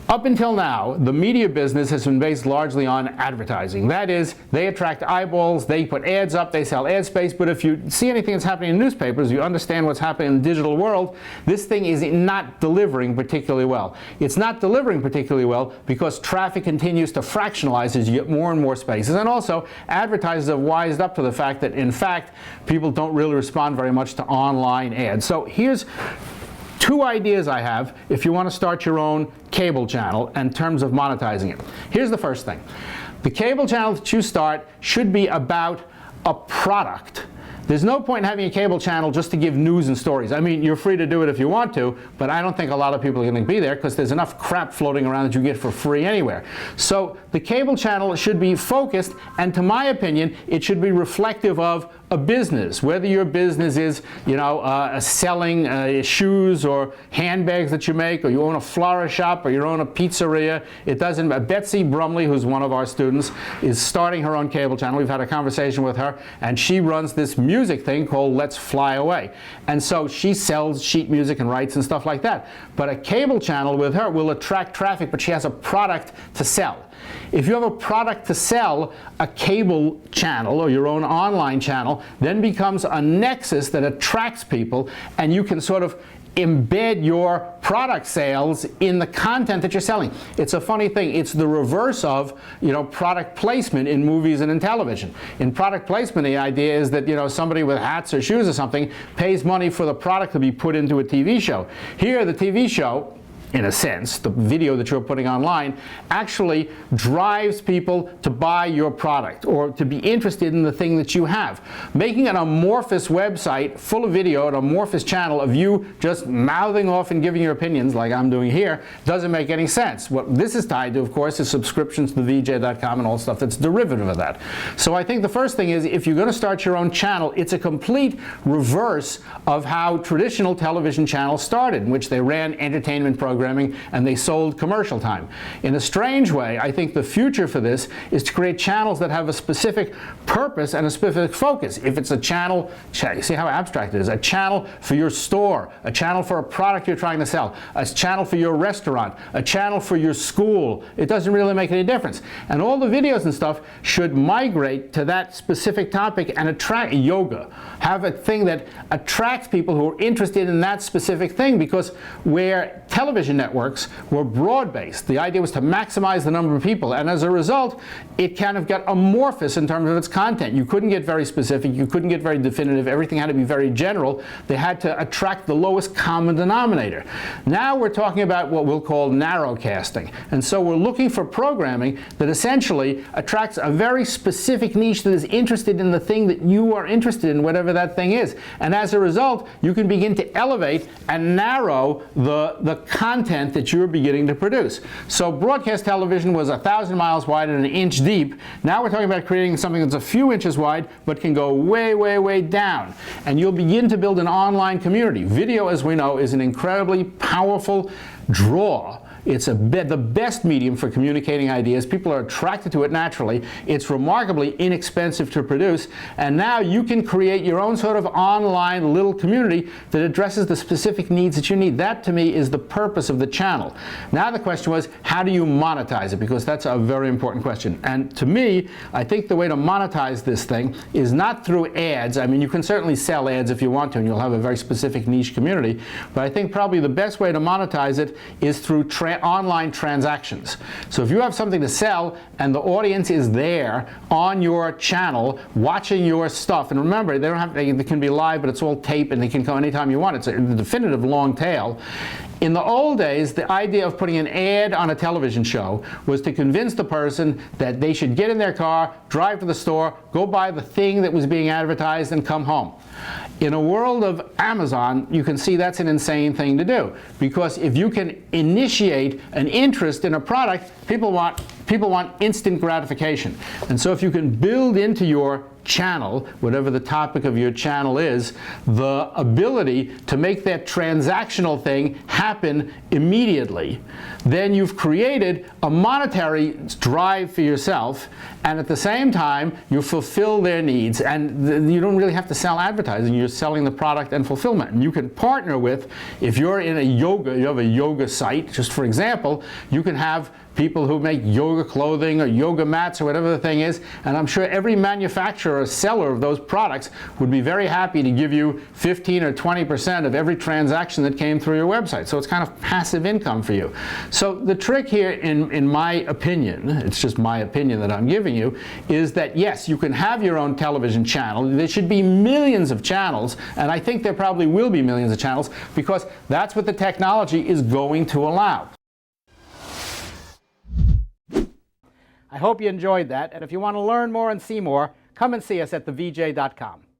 Up until now, the media business has been based largely on advertising. That is, they attract eyeballs, they put ads up, they sell ad space, but if you see anything that's happening in newspapers, you understand what's happening in the digital world, this thing is not delivering particularly well. It's not delivering particularly well because traffic continues to fractionalize as you get more and more spaces, and also advertisers have wised up to the fact that, in fact, people don't really respond very much to online ads. So here's two ideas I have if you want to start your own cable channel in terms of monetizing it. Here's the first thing. The cable channel that you start should be about a product. There's no point in having a cable channel just to give news and stories. I mean, you're free to do it if you want to, but I don't think a lot of people are going to be there because there's enough crap floating around that you get for free anywhere. So the cable channel should be focused, and to my opinion, it should be reflective of a business, whether your business is, selling shoes or handbags that you make, or you own a flower shop, or you own a pizzeria. It doesn't matter. Betsy Brumley, who's one of our students, is starting her own cable channel. We've had a conversation with her, and she runs this music thing called Let's Fly Away. And so she sells sheet music and rights and stuff like that. But a cable channel with her will attract traffic, but she has a product to sell. If you have a product to sell, a cable channel or your own online channel then becomes a nexus that attracts people, and you can sort of embed your product sales in the content that you're selling. It's a funny thing. It's the reverse of, product placement in movies and in television. In product placement, the idea is that, somebody with hats or shoes or something pays money for the product to be put into a TV show. Here, the TV show, in a sense, the video that you're putting online, actually drives people to buy your product or to be interested in the thing that you have. Making an amorphous website full of video, an amorphous channel of you just mouthing off and giving your opinions like I'm doing here, doesn't make any sense. What this is tied to, of course, is subscriptions to VJ.com and all stuff that's derivative of that. So I think the first thing is, if you're going to start your own channel, it's a complete reverse of how traditional television channels started, in which they ran entertainment programming and they sold commercial time. In a strange way, I think the future for this is to create channels that have a specific purpose and a specific focus. If it's a channel, see how abstract it is, a channel for your store, a channel for a product you're trying to sell, a channel for your restaurant, a channel for your school, it doesn't really make any difference. And all the videos and stuff should migrate to that specific topic and attract yoga. Have a thing that attracts people who are interested in that specific thing, because where television networks were broad-based, the idea was to maximize the number of people, and as a result, it kind of got amorphous in terms of its content. You couldn't get very specific, you couldn't get very definitive, everything had to be very general. They had to attract the lowest common denominator. Now we're talking about what we'll call narrowcasting, and so we're looking for programming that essentially attracts a very specific niche that is interested in the thing that you are interested in, whatever that thing is. And as a result, you can begin to elevate and narrow the content that you're beginning to produce. So broadcast television was 1,000 miles wide and an inch deep. Now we're talking about creating something that's a few inches wide but can go way, way, way down. And you'll begin to build an online community. Video, as we know, is an incredibly powerful draw. It's the best medium for communicating ideas. People are attracted to it naturally. It's remarkably inexpensive to produce. And now you can create your own sort of online little community that addresses the specific needs that you need. That, to me, is the purpose of the channel. Now the question was, how do you monetize it? Because that's a very important question. And to me, I think the way to monetize this thing is not through ads. I mean, you can certainly sell ads if you want to, and you'll have a very specific niche community. But I think probably the best way to monetize it is through online transactions. So if you have something to sell and the audience is there on your channel watching your stuff, and remember, they can be live, but it's all tape and they can come anytime you want. It's a definitive long tail. In the old days, the idea of putting an ad on a television show was to convince the person that they should get in their car, drive to the store, go buy the thing that was being advertised, and come home. In a world of Amazon, you can see that's an insane thing to do, because if you can initiate an interest in a product, people want instant gratification. And so if you can build into your channel, whatever the topic of your channel is, the ability to make that transactional thing happen immediately, then you've created a monetary drive for yourself, and at the same time you fulfill their needs. And you don't really have to sell advertising, you're selling the product and fulfillment. And you can partner with, if you're in you have a yoga site, just for example, you can have people who make yoga clothing or yoga mats or whatever the thing is, and I'm sure every manufacturer or seller of those products would be very happy to give you 15 or 20% of every transaction that came through your website. So it's kind of passive income for you. So the trick here, in my opinion, it's just my opinion that I'm giving you, is that yes, you can have your own television channel. There should be millions of channels, and I think there probably will be millions of channels, because that's what the technology is going to allow. I hope you enjoyed that, and if you want to learn more and see more, come and see us at thevj.com.